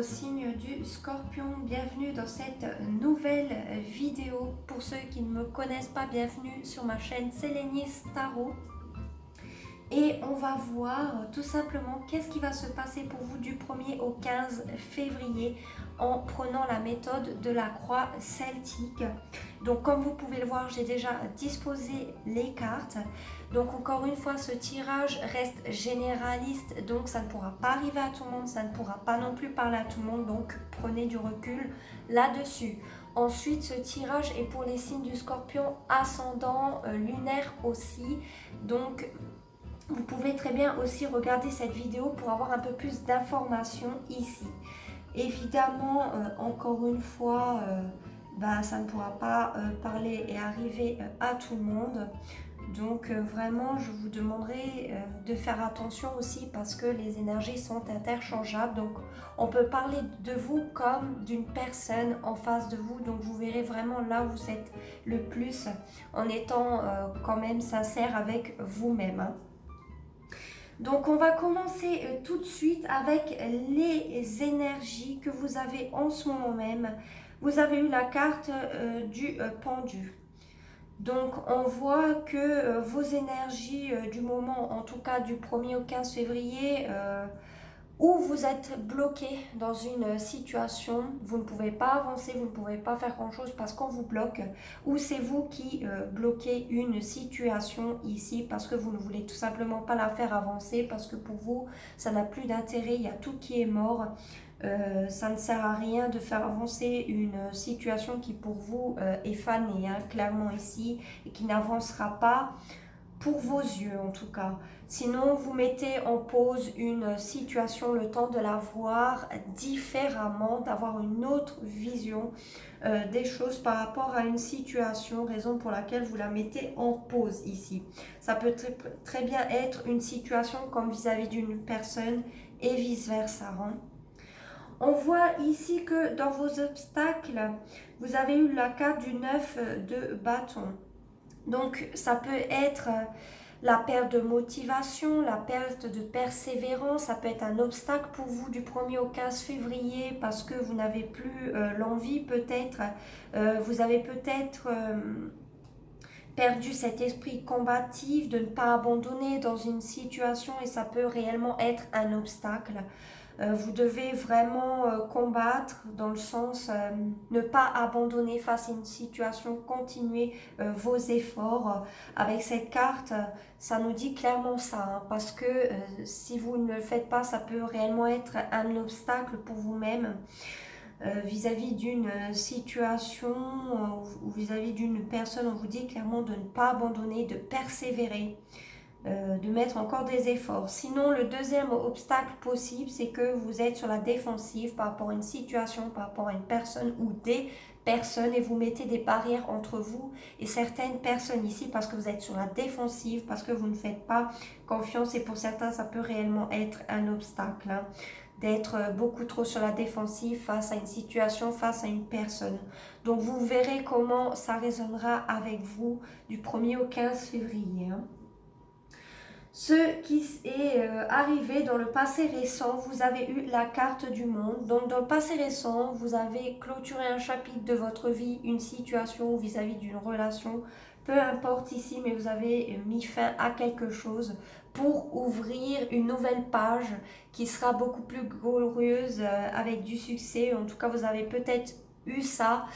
au signe du Scorpion, bienvenue dans cette nouvelle vidéo. Pour ceux qui ne me connaissent pas, bienvenue sur ma chaîne Sélénis Tarot. Et on va voir tout simplement qu'est-ce qui va se passer pour vous du 1er au 15 février en prenant la méthode de la croix celtique. Donc comme vous pouvez le voir, j'ai déjà disposé les cartes. Donc encore une fois, ce tirage reste généraliste, donc ça ne pourra pas arriver à tout le monde, ça ne pourra pas non plus parler à tout le monde, donc prenez du recul là-dessus. Ensuite, ce tirage est pour les signes du Scorpion, ascendant, lunaire aussi, donc vous pouvez très bien aussi regarder cette vidéo pour avoir un peu plus d'informations ici. Évidemment, encore une fois, ça ne pourra pas parler et arriver à tout le monde. Donc vraiment, je vous demanderai de faire attention aussi parce que les énergies sont interchangeables. Donc on peut parler de vous comme d'une personne en face de vous. Donc vous verrez vraiment là où vous êtes le plus en étant quand même sincère avec vous-même, hein. Donc on va commencer tout de suite avec les énergies que vous avez en ce moment même. Vous avez eu la carte du pendu. Donc on voit que vos énergies du moment, en tout cas du 1er au 15 février, où vous êtes bloqué dans une situation, vous ne pouvez pas avancer, vous ne pouvez pas faire grand chose parce qu'on vous bloque, ou c'est vous qui bloquez une situation ici parce que vous ne voulez tout simplement pas la faire avancer, parce que pour vous ça n'a plus d'intérêt, il y a tout qui est mort. Ça ne sert à rien de faire avancer une situation qui pour vous est fanée, hein, clairement ici, et qui n'avancera pas pour vos yeux en tout cas. Sinon, vous mettez en pause une situation le temps de la voir différemment, d'avoir une autre vision des choses par rapport à une situation, raison pour laquelle vous la mettez en pause ici. Ça peut très bien être une situation comme vis-à-vis d'une personne et vice-versa, hein. On voit ici que dans vos obstacles, vous avez eu la carte du 9 de bâton. Donc ça peut être la perte de motivation, la perte de persévérance, ça peut être un obstacle pour vous du 1er au 15 février parce que vous n'avez plus l'envie peut-être, vous avez peut-être perdu cet esprit combatif de ne pas abandonner dans une situation et ça peut réellement être un obstacle. Vous devez vraiment combattre dans le sens ne pas abandonner face à une situation, continuer vos efforts. Avec cette carte, ça nous dit clairement ça, hein, parce que si vous ne le faites pas, ça peut réellement être un obstacle pour vous-même vis-à-vis d'une situation ou vis-à-vis d'une personne. On vous dit clairement de ne pas abandonner, de persévérer. De mettre encore des efforts. Sinon, le deuxième obstacle possible, c'est que vous êtes sur la défensive par rapport à une situation, par rapport à une personne ou des personnes et vous mettez des barrières entre vous et certaines personnes ici parce que vous êtes sur la défensive, parce que vous ne faites pas confiance et pour certains, ça peut réellement être un obstacle, hein, d'être beaucoup trop sur la défensive face à une situation, face à une personne. Donc, vous verrez comment ça résonnera avec vous du 1er au 15 février, hein. Ce qui est arrivé dans le passé récent, vous avez eu la carte du monde. Donc dans le passé récent, vous avez clôturé un chapitre de votre vie, une situation vis-à-vis d'une relation. Peu importe ici, mais vous avez mis fin à quelque chose pour ouvrir une nouvelle page qui sera beaucoup plus glorieuse avec du succès. En tout cas, vous avez peut-être eu ça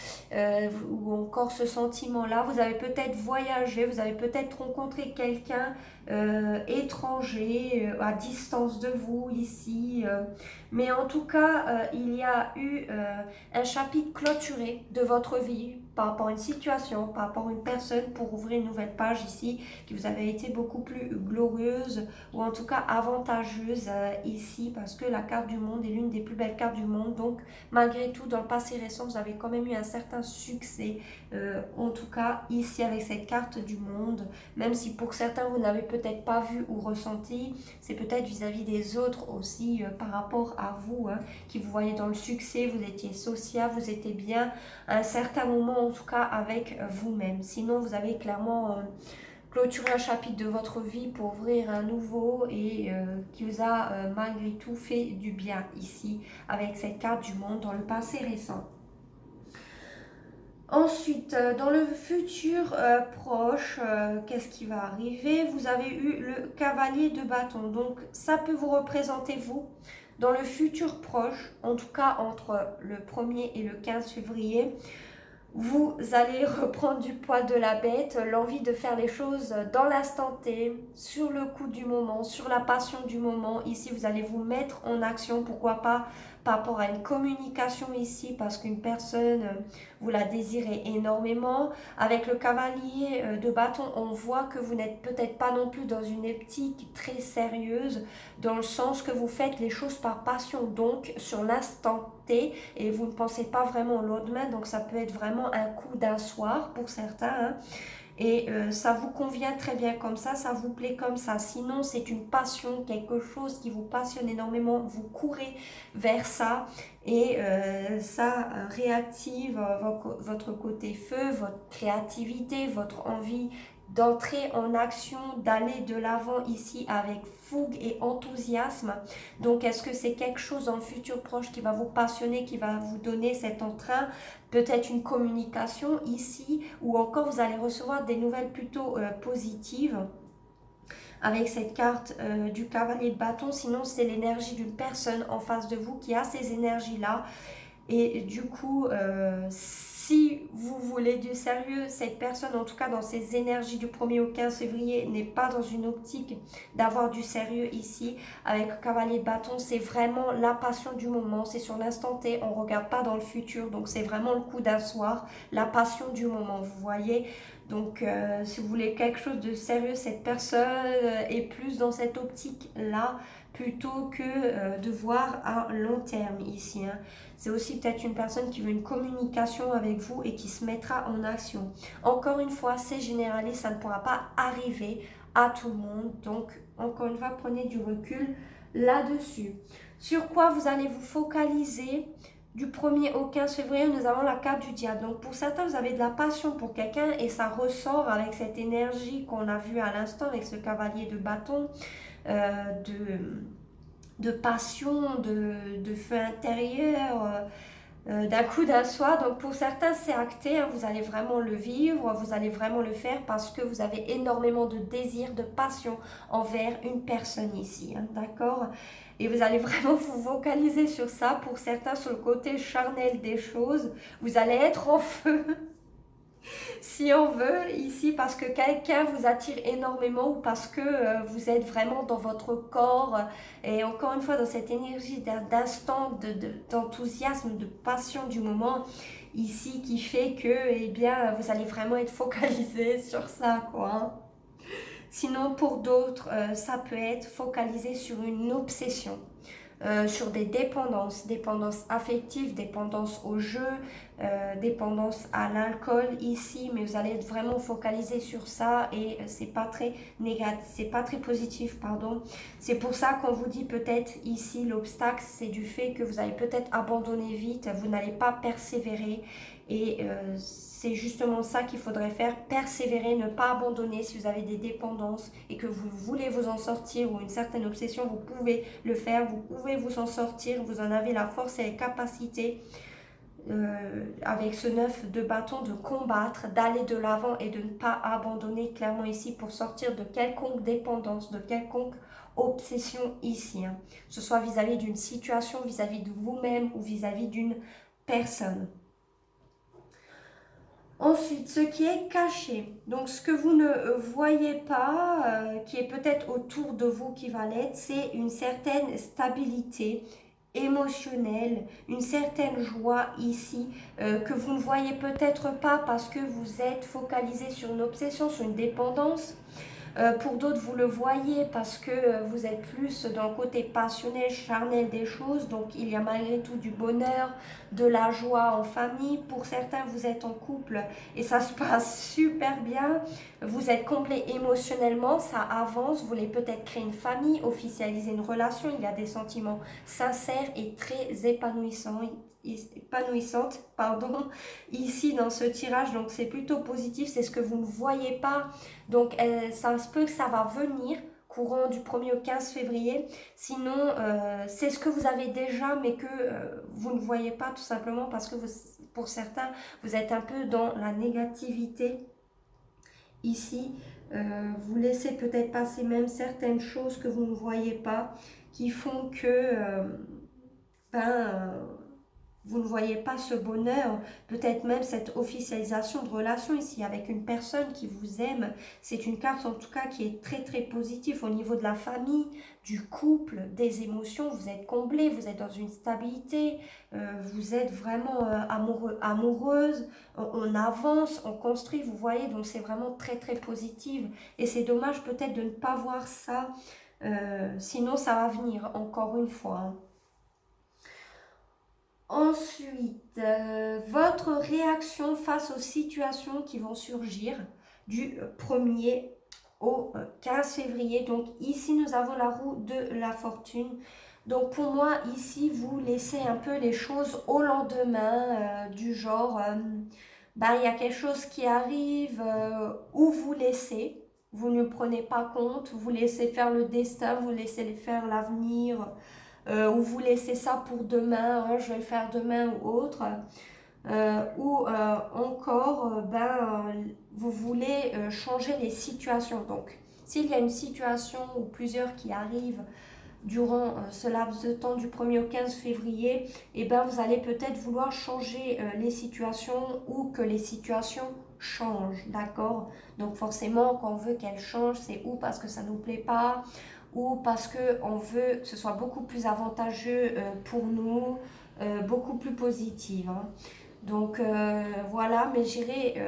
ou encore ce sentiment-là. Vous avez peut-être voyagé, vous avez peut-être rencontré quelqu'un étranger, à distance de vous ici. Mais en tout cas, il y a eu un chapitre clôturé de votre vie par rapport à une situation, par rapport à une personne pour ouvrir une nouvelle page ici qui vous avait été beaucoup plus glorieuse ou en tout cas avantageuse ici parce que la carte du monde est l'une des plus belles cartes du monde. Donc malgré tout, dans le passé récent, vous avez quand même eu un certain succès, en tout cas ici avec cette carte du monde, même si pour certains vous n'avez peut-être pas vu ou ressenti, c'est peut-être vis-à-vis des autres aussi par rapport à vous, hein, qui vous voyez dans le succès, vous étiez social, vous étiez bien à un certain moment en tout cas avec vous-même. Sinon vous avez clairement clôturer un chapitre de votre vie pour ouvrir un nouveau et qui vous a malgré tout fait du bien ici avec cette carte du monde dans le passé récent. Ensuite, dans le futur proche, qu'est-ce qui va arriver? Vous avez eu le cavalier de bâton, donc ça peut vous représenter vous. Dans le futur proche, en tout cas entre le 1er et le 15 février, vous allez reprendre du poil de la bête, l'envie de faire les choses dans l'instant T, sur le coup du moment, sur la passion du moment. Ici, vous allez vous mettre en action, pourquoi pas par rapport à une communication ici, parce qu'une personne, vous la désirez énormément. Avec le cavalier de bâton, on voit que vous n'êtes peut-être pas non plus dans une optique très sérieuse, dans le sens que vous faites les choses par passion, donc sur l'instant T, et vous ne pensez pas vraiment au lendemain, donc ça peut être vraiment un coup d'un soir pour certains, hein. Et ça vous convient très bien comme ça vous plaît comme ça. Sinon, c'est une passion, quelque chose qui vous passionne énormément, vous courez vers ça et ça réactive votre côté feu, votre créativité, votre envie d'entrer en action, d'aller de l'avant ici avec fougue et enthousiasme. Donc, est-ce que c'est quelque chose dans le futur proche qui va vous passionner, qui va vous donner cet entrain? Peut-être une communication ici, ou encore vous allez recevoir des nouvelles plutôt positives avec cette carte du cavalier de bâton. Sinon, c'est l'énergie d'une personne en face de vous qui a ces énergies-là. Et du coup, si vous voulez du sérieux, cette personne, en tout cas dans ses énergies du 1er au 15 février, n'est pas dans une optique d'avoir du sérieux ici. Avec le cavalier de bâton, c'est vraiment la passion du moment, c'est sur l'instant T, on ne regarde pas dans le futur, donc c'est vraiment le coup d'un soir, la passion du moment, vous voyez. Donc si vous voulez quelque chose de sérieux, cette personne est plus dans cette optique-là, plutôt que de voir à long terme ici, hein. C'est aussi peut-être une personne qui veut une communication avec vous et qui se mettra en action. Encore une fois, c'est généraliste, ça ne pourra pas arriver à tout le monde. Donc, encore une fois, prenez du recul là-dessus. Sur quoi vous allez vous focaliser? Du 1er au 15 février, nous avons la carte du diable. Donc, pour certains, vous avez de la passion pour quelqu'un et ça ressort avec cette énergie qu'on a vue à l'instant avec ce cavalier de bâton, de passion, de feu intérieur, d'un coup d'un soir. Donc pour certains c'est acté, hein, vous allez vraiment le vivre, vous allez vraiment le faire parce que vous avez énormément de désir, de passion envers une personne ici, hein, d'accord? Et vous allez vraiment vous focaliser sur ça. Pour certains, sur le côté charnel des choses, vous allez être en feu si on veut ici, parce que quelqu'un vous attire énormément ou parce que vous êtes vraiment dans votre corps et encore une fois dans cette énergie d'instant, d'enthousiasme, de passion du moment ici qui fait que eh bien, vous allez vraiment être focalisé sur ça, quoi, hein. Sinon, pour d'autres, ça peut être focalisé sur une obsession. Sur des dépendances, dépendance affective, dépendance au jeu, dépendance à l'alcool ici, mais vous allez être vraiment focalisé sur ça et c'est pas très négatif, c'est pas très positif, pardon. C'est pour ça qu'on vous dit peut-être ici l'obstacle, c'est du fait que vous allez peut-être abandonner vite, vous n'allez pas persévérer et c'est justement ça qu'il faudrait faire, persévérer, ne pas abandonner. Si vous avez des dépendances et que vous voulez vous en sortir ou une certaine obsession, vous pouvez le faire, vous pouvez vous en sortir, vous en avez la force et la capacité avec ce 9 de bâton de combattre, d'aller de l'avant et de ne pas abandonner clairement ici pour sortir de quelconque dépendance, de quelconque obsession ici, hein. Que ce soit vis-à-vis d'une situation, vis-à-vis de vous-même ou vis-à-vis d'une personne. Ensuite, ce qui est caché, donc ce que vous ne voyez pas, qui est peut-être autour de vous qui va l'être, c'est une certaine stabilité émotionnelle, une certaine joie ici, que vous ne voyez peut-être pas parce que vous êtes focalisé sur une obsession, sur une dépendance. Pour d'autres, vous le voyez parce que vous êtes plus dans le côté passionnel, charnel des choses. Donc, il y a malgré tout du bonheur, de la joie en famille. Pour certains, vous êtes en couple et ça se passe super bien. Vous êtes complet émotionnellement, ça avance. Vous voulez peut-être créer une famille, officialiser une relation. Il y a des sentiments sincères et très épanouissants épanouissante, pardon, ici dans ce tirage. Donc c'est plutôt positif, c'est ce que vous ne voyez pas. Donc ça se peut que ça va venir courant du 1er au 15 février. Sinon, c'est ce que vous avez déjà, mais que vous ne voyez pas tout simplement parce que vous, pour certains, vous êtes un peu dans la négativité ici. Vous laissez peut-être passer même certaines choses que vous ne voyez pas qui font que vous ne voyez pas ce bonheur, peut-être même cette officialisation de relation ici avec une personne qui vous aime. C'est une carte en tout cas qui est très très positive au niveau de la famille, du couple, des émotions. Vous êtes comblé, vous êtes dans une stabilité, vous êtes vraiment amoureux, amoureuse, on avance, on construit, vous voyez, donc c'est vraiment très très positif. Et c'est dommage peut-être de ne pas voir ça, sinon ça va venir encore une fois, hein. Ensuite, votre réaction face aux situations qui vont surgir du 1er au 15 février. Donc ici, nous avons la roue de la fortune. Donc pour moi, ici, vous laissez un peu les choses au lendemain, du genre, il y a quelque chose qui arrive où vous laissez. Vous ne prenez pas compte, vous laissez faire le destin, vous laissez faire l'avenir, ou vous laissez ça pour demain, hein, je vais le faire demain ou autre, ou encore vous voulez changer les situations. Donc s'il y a une situation ou plusieurs qui arrivent durant ce laps de temps du 1er au 15 février, et vous allez peut-être vouloir changer les situations ou que les situations changent, d'accord? Donc forcément, quand on veut qu'elles changent, c'est ou parce que ça ne nous plaît pas, ou parce qu'on veut que ce soit beaucoup plus avantageux pour nous, beaucoup plus positif, hein. Donc voilà, mais j'irai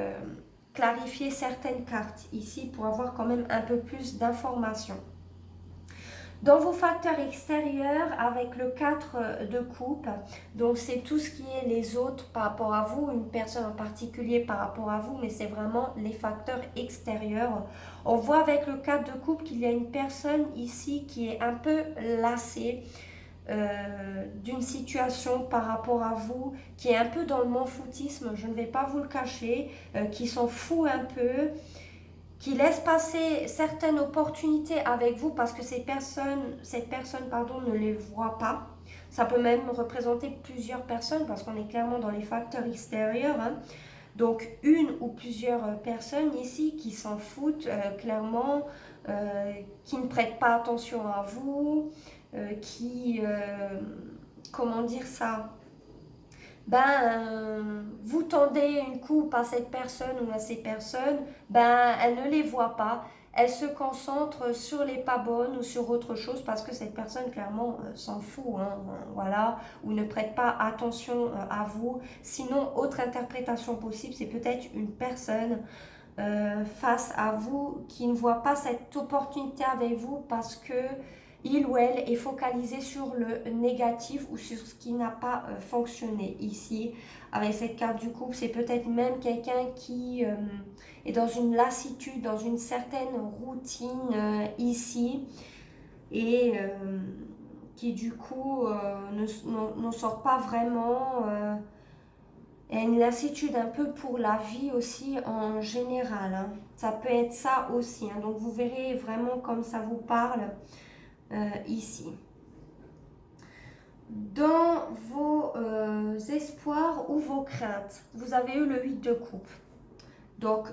clarifier certaines cartes ici pour avoir quand même un peu plus d'informations. Dans vos facteurs extérieurs, avec le 4 de coupe, donc c'est tout ce qui est les autres par rapport à vous, une personne en particulier par rapport à vous, mais c'est vraiment les facteurs extérieurs. On voit avec le 4 de coupe qu'il y a une personne ici qui est un peu lassée d'une situation par rapport à vous, qui est un peu dans le m'en-foutisme, je ne vais pas vous le cacher, qui s'en fout un peu, qui laisse passer certaines opportunités avec vous parce que cette personne ne les voit pas. Ça peut même représenter plusieurs personnes parce qu'on est clairement dans les facteurs extérieurs, hein. Donc une ou plusieurs personnes ici qui s'en foutent clairement, qui ne prêtent pas attention à vous, comment dire ça, vous tendez une coupe à cette personne ou à ces personnes, elle ne les voit pas, elle se concentre sur les pas bonnes ou sur autre chose parce que cette personne clairement s'en fout, hein, voilà, ou ne prête pas attention à vous. Sinon, autre interprétation possible, c'est peut-être une personne face à vous qui ne voit pas cette opportunité avec vous parce que il ou elle est focalisé sur le négatif ou sur ce qui n'a pas fonctionné. Ici, avec cette carte du couple, c'est peut-être même quelqu'un qui est dans une lassitude, dans une certaine routine ici, et qui du coup ne sort pas vraiment, et une lassitude un peu pour la vie aussi en général, hein. Ça peut être ça aussi, hein. Donc vous verrez vraiment comme ça vous parle. Ici. Dans vos espoirs ou vos craintes, vous avez eu le 8 de coupe. Donc,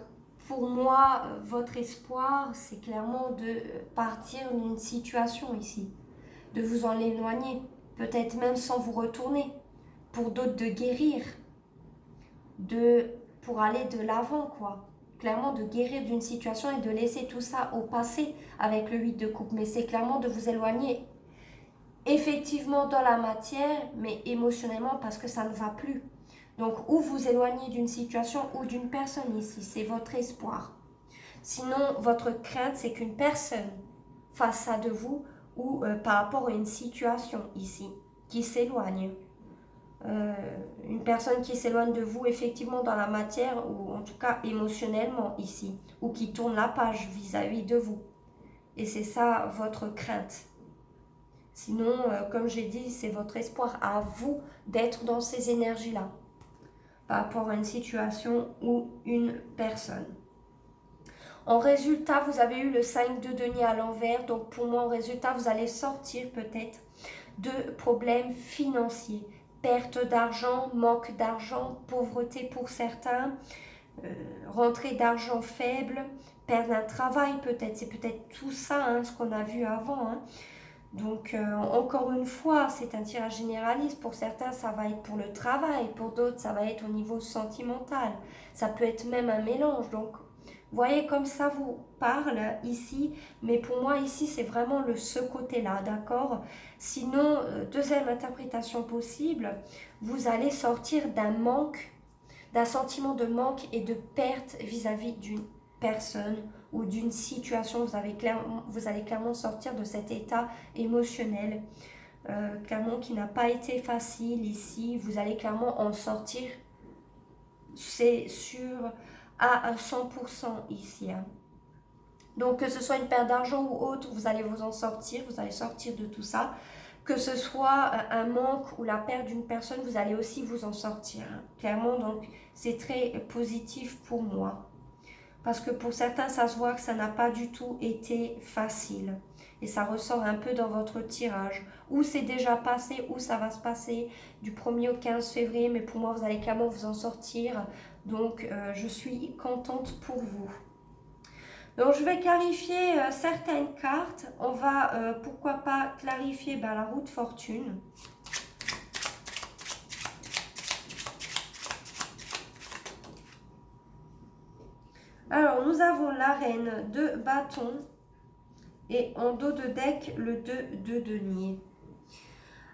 pour moi, votre espoir, c'est clairement de partir d'une situation ici, de vous en éloigner, peut-être même sans vous retourner, pour d'autres de guérir, pour aller de l'avant, quoi. Clairement de guérir d'une situation et de laisser tout ça au passé avec le 8 de coupe, mais c'est clairement de vous éloigner effectivement dans la matière, mais émotionnellement parce que ça ne va plus. Donc ou vous éloignez d'une situation ou d'une personne ici, c'est votre espoir. Sinon, votre crainte, c'est qu'une personne fasse ça de vous ou par rapport à une situation ici, qui s'éloigne. Une personne qui s'éloigne de vous effectivement dans la matière ou en tout cas émotionnellement ici, ou qui tourne la page vis-à-vis de vous. Et c'est ça votre crainte. Sinon, comme j'ai dit, c'est votre espoir à vous d'être dans ces énergies-là par rapport à une situation ou une personne. En résultat, vous avez eu le 5 de denier à l'envers. Donc pour moi, en résultat, vous allez sortir peut-être de problèmes financiers. Perte d'argent, manque d'argent, pauvreté pour certains, rentrée d'argent faible, perdre un travail peut-être. C'est peut-être tout ça, hein, ce qu'on a vu avant. Hein. Donc encore une fois, c'est un tirage généraliste. Pour certains, ça va être pour le travail. Pour d'autres, ça va être au niveau sentimental. Ça peut être même un mélange. Donc voyez comme ça vous parle ici, mais pour moi ici c'est vraiment ce côté-là, d'accord? Sinon, deuxième interprétation possible, vous allez sortir d'un manque, d'un sentiment de manque et de perte vis-à-vis d'une personne ou d'une situation. Vous allez clairement sortir de cet état émotionnel, clairement qui n'a pas été facile ici. Vous allez clairement en sortir, c'est sûr, à 100% ici. Hein. Donc que ce soit une perte d'argent ou autre, vous allez vous en sortir, vous allez sortir de tout ça. Que ce soit un manque ou la perte d'une personne, vous allez aussi vous en sortir. Hein. Clairement, donc c'est très positif pour moi. Parce que pour certains, ça se voit que ça n'a pas du tout été facile. Et ça ressort un peu dans votre tirage. Ou c'est déjà passé, ou ça va se passer du 1er au 15 février. Mais pour moi, vous allez clairement vous en sortir. Donc, je suis contente pour vous. Donc, je vais clarifier certaines cartes. On va, pourquoi pas, clarifier la roue de fortune. Alors, nous avons la reine de bâton et en dos de deck, le 2 de denier.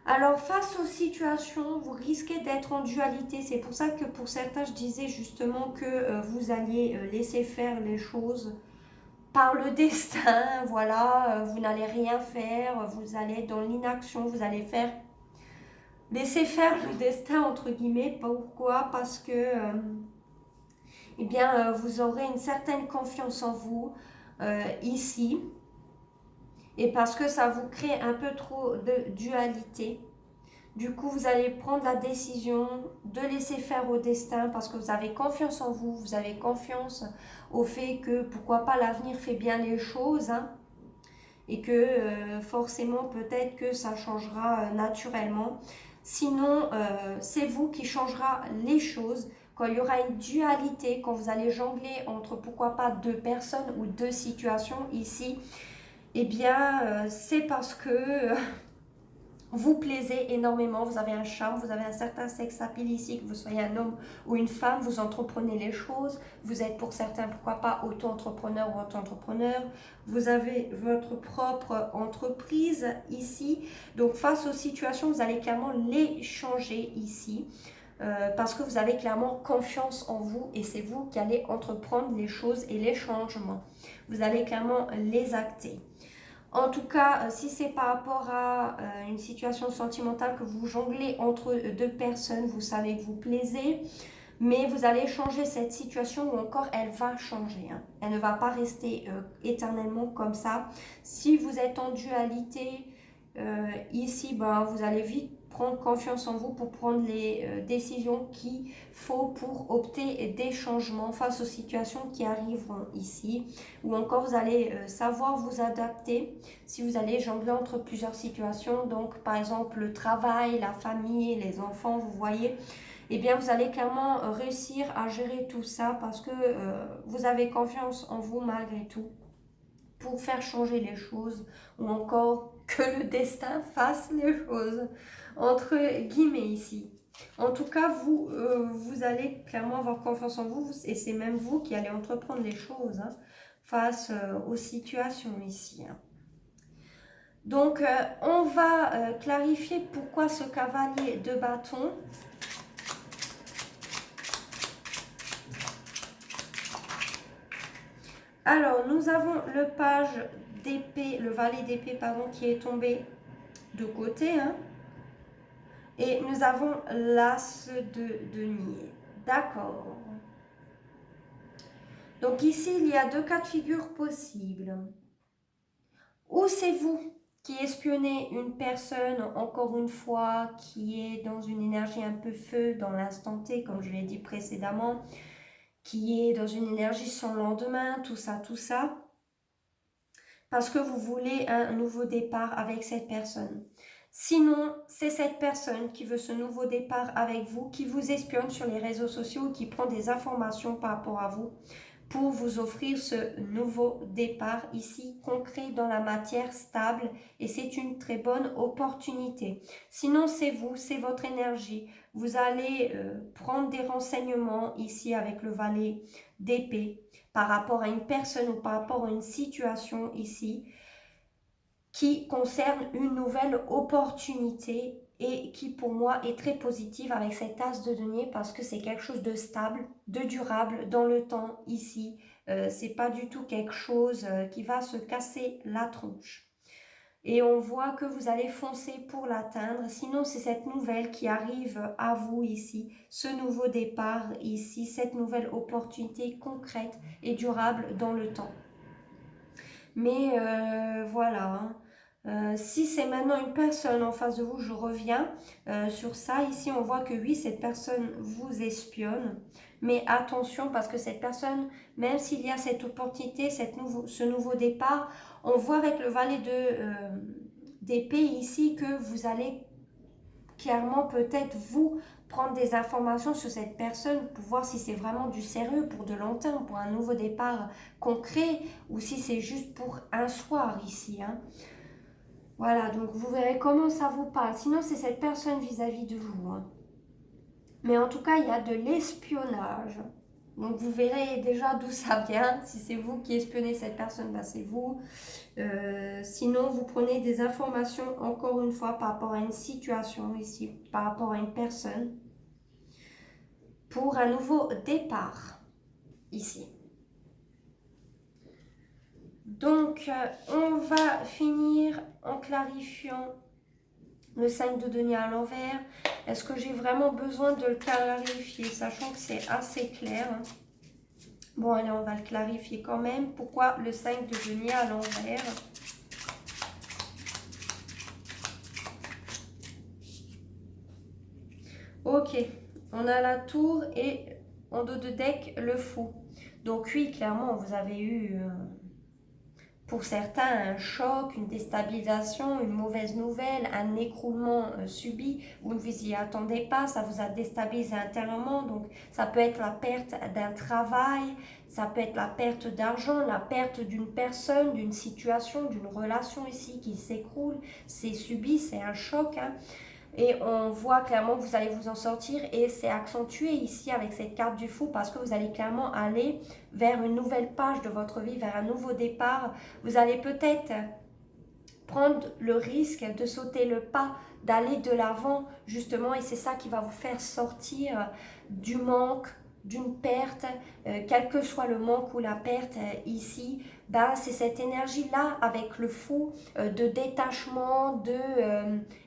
Alors, face aux situations, vous risquez d'être en dualité. C'est pour ça que pour certains, je disais justement que vous alliez laisser faire les choses par le destin. Voilà, vous n'allez rien faire, vous allez être dans l'inaction, vous allez laisser faire le destin, entre guillemets. Pourquoi? Parce que eh bien, vous aurez une certaine confiance en vous ici. Et parce que ça vous crée un peu trop de dualité. Du coup, vous allez prendre la décision de laisser faire au destin parce que vous avez confiance en vous, vous avez confiance au fait que, pourquoi pas, l'avenir fait bien les choses. Hein, et que forcément, peut-être que ça changera naturellement. Sinon, c'est vous qui changera les choses. Quand il y aura une dualité, quand vous allez jongler entre, pourquoi pas, deux personnes ou deux situations ici, eh bien, c'est parce que vous plaisez énormément, vous avez un charme, vous avez un certain sex appeal ici, que vous soyez un homme ou une femme, vous entreprenez les choses, vous êtes pour certains, pourquoi pas, auto-entrepreneur ou auto-entrepreneur, vous avez votre propre entreprise ici, donc face aux situations, vous allez clairement les changer ici. Parce que vous avez clairement confiance en vous et c'est vous qui allez entreprendre les choses et les changements. Vous allez clairement les acter. En tout cas, si c'est par rapport à une situation sentimentale que vous jonglez entre deux personnes, vous savez que vous plaisez, mais vous allez changer cette situation ou encore elle va changer. Hein. Elle ne va pas rester éternellement comme ça. Si vous êtes en dualité, ici, vous allez vite prendre confiance en vous pour prendre les décisions qu'il faut pour opter des changements face aux situations qui arriveront ici. Ou encore, vous allez savoir vous adapter si vous allez jongler entre plusieurs situations. Donc, par exemple, le travail, la famille, les enfants, vous voyez. Eh bien, vous allez clairement réussir à gérer tout ça parce que vous avez confiance en vous malgré tout pour faire changer les choses ou encore que le destin fasse les choses, entre guillemets ici. En tout cas, vous allez clairement avoir confiance en vous et c'est même vous qui allez entreprendre les choses hein, face aux situations ici. Hein. Donc, on va clarifier pourquoi ce cavalier de bâton. Alors, nous avons le page d'épée, le valet d'épée, pardon, qui est tombé de côté. Hein. Et nous avons l'as de denier. D'accord. Donc ici, il y a deux cas de figure possibles. Ou c'est vous qui espionnait une personne, encore une fois, qui est dans une énergie un peu feu dans l'instant T, comme je l'ai dit précédemment, qui est dans une énergie sans lendemain, tout ça, parce que vous voulez un nouveau départ avec cette personne. Sinon, c'est cette personne qui veut ce nouveau départ avec vous, qui vous espionne sur les réseaux sociaux, qui prend des informations par rapport à vous pour vous offrir ce nouveau départ ici, concret dans la matière, stable, et c'est une très bonne opportunité. Sinon, c'est vous, c'est votre énergie. Vous allez prendre des renseignements ici avec le valet d'épée par rapport à une personne ou par rapport à une situation ici qui concerne une nouvelle opportunité et qui pour moi est très positive avec cet as de denier parce que c'est quelque chose de stable, de durable dans le temps ici. C'est pas du tout quelque chose qui va se casser la tronche. Et on voit que vous allez foncer pour l'atteindre. Sinon, c'est cette nouvelle qui arrive à vous ici, ce nouveau départ ici, cette nouvelle opportunité concrète et durable dans le temps. Mais voilà, hein. Si c'est maintenant une personne en face de vous, je reviens sur ça. Ici, on voit que oui, cette personne vous espionne. Mais attention, parce que cette personne, même s'il y a cette opportunité, ce nouveau départ, on voit avec le valet d'épée ici que vous allez clairement peut-être vous prendre des informations sur cette personne pour voir si c'est vraiment du sérieux pour de long terme, pour un nouveau départ concret ou si c'est juste pour un soir ici, hein. Voilà, donc vous verrez comment ça vous parle. Sinon, c'est cette personne vis-à-vis de vous, hein. Mais en tout cas, il y a de l'espionnage. Donc vous verrez déjà d'où ça vient. Si c'est vous qui espionnez cette personne, ben c'est vous. Sinon, vous prenez des informations, encore une fois, par rapport à une situation ici, par rapport à une personne, pour un nouveau départ ici. Donc, on va finir en clarifiant le 5 de denier à l'envers. Est-ce que j'ai vraiment besoin de le clarifier, sachant que c'est assez clair, hein. Bon, allez, on va le clarifier quand même. Pourquoi le 5 de denier à l'envers? Ok, on a la tour et en dos de deck, le fou. Donc oui, clairement, vous avez eu, pour certains, un choc, une déstabilisation, une mauvaise nouvelle, un écroulement subi. Vous ne vous y attendez pas, ça vous a déstabilisé intérieurement. Donc ça peut être la perte d'un travail, ça peut être la perte d'argent, la perte d'une personne, d'une situation, d'une relation ici qui s'écroule. C'est subi, c'est un choc, hein. Et on voit clairement que vous allez vous en sortir et c'est accentué ici avec cette carte du fou parce que vous allez clairement aller vers une nouvelle page de votre vie, vers un nouveau départ. Vous allez peut-être prendre le risque de sauter le pas, d'aller de l'avant justement et c'est ça qui va vous faire sortir du manque, d'une perte, quel que soit le manque ou la perte ici, ben, c'est cette énergie-là avec le fou de détachement,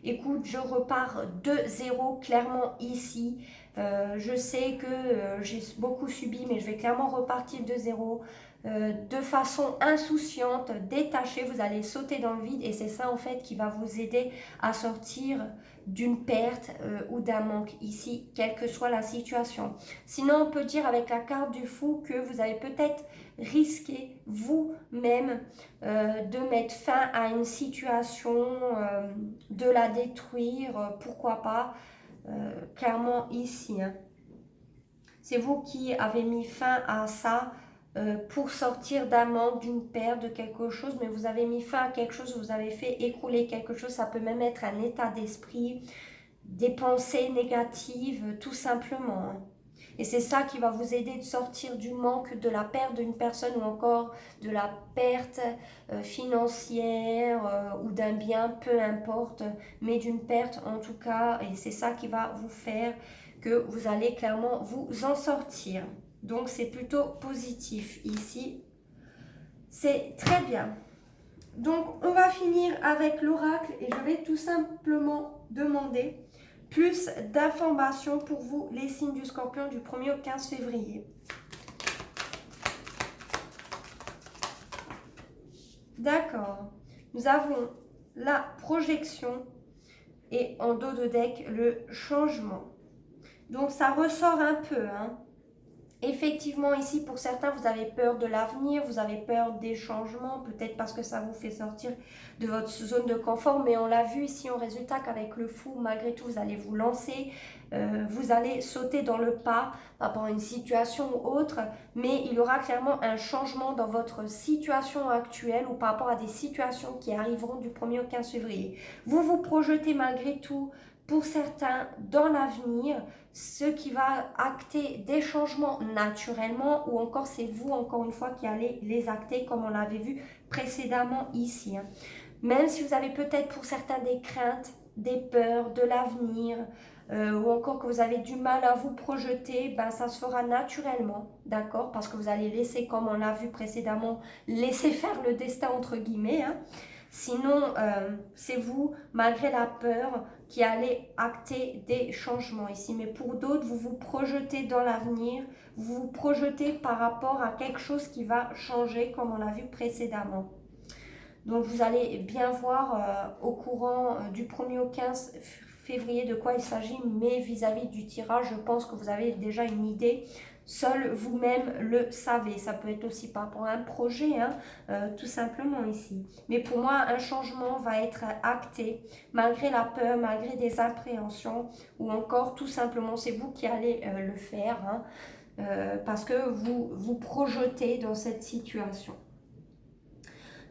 écoute, je repars de zéro clairement ici. Je sais que j'ai beaucoup subi, mais je vais clairement repartir de zéro. De façon insouciante, détachée, vous allez sauter dans le vide et c'est ça en fait qui va vous aider à sortir d'une perte ou d'un manque ici, quelle que soit la situation. Sinon, on peut dire avec la carte du fou que vous allez peut-être risquer vous-même de mettre fin à une situation, de la détruire, pourquoi pas, clairement ici, hein. C'est vous qui avez mis fin à ça pour sortir d'un manque, d'une perte, de quelque chose, mais vous avez mis fin à quelque chose, vous avez fait écrouler quelque chose, ça peut même être un état d'esprit, des pensées négatives, tout simplement, hein. Et c'est ça qui va vous aider de sortir du manque, de la perte d'une personne ou encore de la perte financière ou d'un bien, peu importe, mais d'une perte en tout cas. Et c'est ça qui va vous faire que vous allez clairement vous en sortir. Donc c'est plutôt positif ici. C'est très bien. Donc on va finir avec l'oracle et je vais tout simplement demander plus d'informations pour vous, les signes du Scorpion du 1er au 15 février. D'accord. Nous avons la projection et en dos de deck, le changement. Donc ça ressort un peu, hein. Effectivement, ici, pour certains, vous avez peur de l'avenir, vous avez peur des changements, peut-être parce que ça vous fait sortir de votre zone de confort, mais on l'a vu ici en résultat qu'avec le fou, malgré tout, vous allez vous lancer, vous allez sauter dans le pas par rapport à une situation ou autre, mais il y aura clairement un changement dans votre situation actuelle ou par rapport à des situations qui arriveront du 1er au 15 février. Vous vous projetez malgré tout, pour certains, dans l'avenir, ce qui va acter des changements naturellement ou encore c'est vous encore une fois qui allez les acter comme on l'avait vu précédemment ici. Même si vous avez peut-être pour certains des craintes, des peurs de l'avenir ou encore que vous avez du mal à vous projeter, ben ça se fera naturellement, d'accord? Parce que vous allez laisser, comme on l'a vu précédemment, laisser faire le destin entre guillemets, hein. Sinon, c'est vous, malgré la peur, qui allez acter des changements ici. Mais pour d'autres, vous vous projetez dans l'avenir, vous vous projetez par rapport à quelque chose qui va changer, comme on l'a vu précédemment. Donc, vous allez bien voir au courant du 1er au 15 février de quoi il s'agit, mais vis-à-vis du tirage, je pense que vous avez déjà une idée. Seul vous-même le savez. Ça peut être aussi par rapport à un projet, hein, tout simplement ici. Mais pour moi, un changement va être acté malgré la peur, malgré des appréhensions, ou encore tout simplement, c'est vous qui allez le faire, hein, parce que vous vous projetez dans cette situation.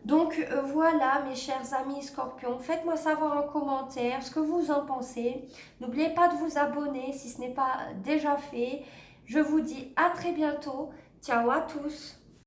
Donc voilà mes chers amis Scorpions, faites-moi savoir en commentaire ce que vous en pensez. N'oubliez pas de vous abonner si ce n'est pas déjà fait. Je vous dis à très bientôt. Ciao à tous.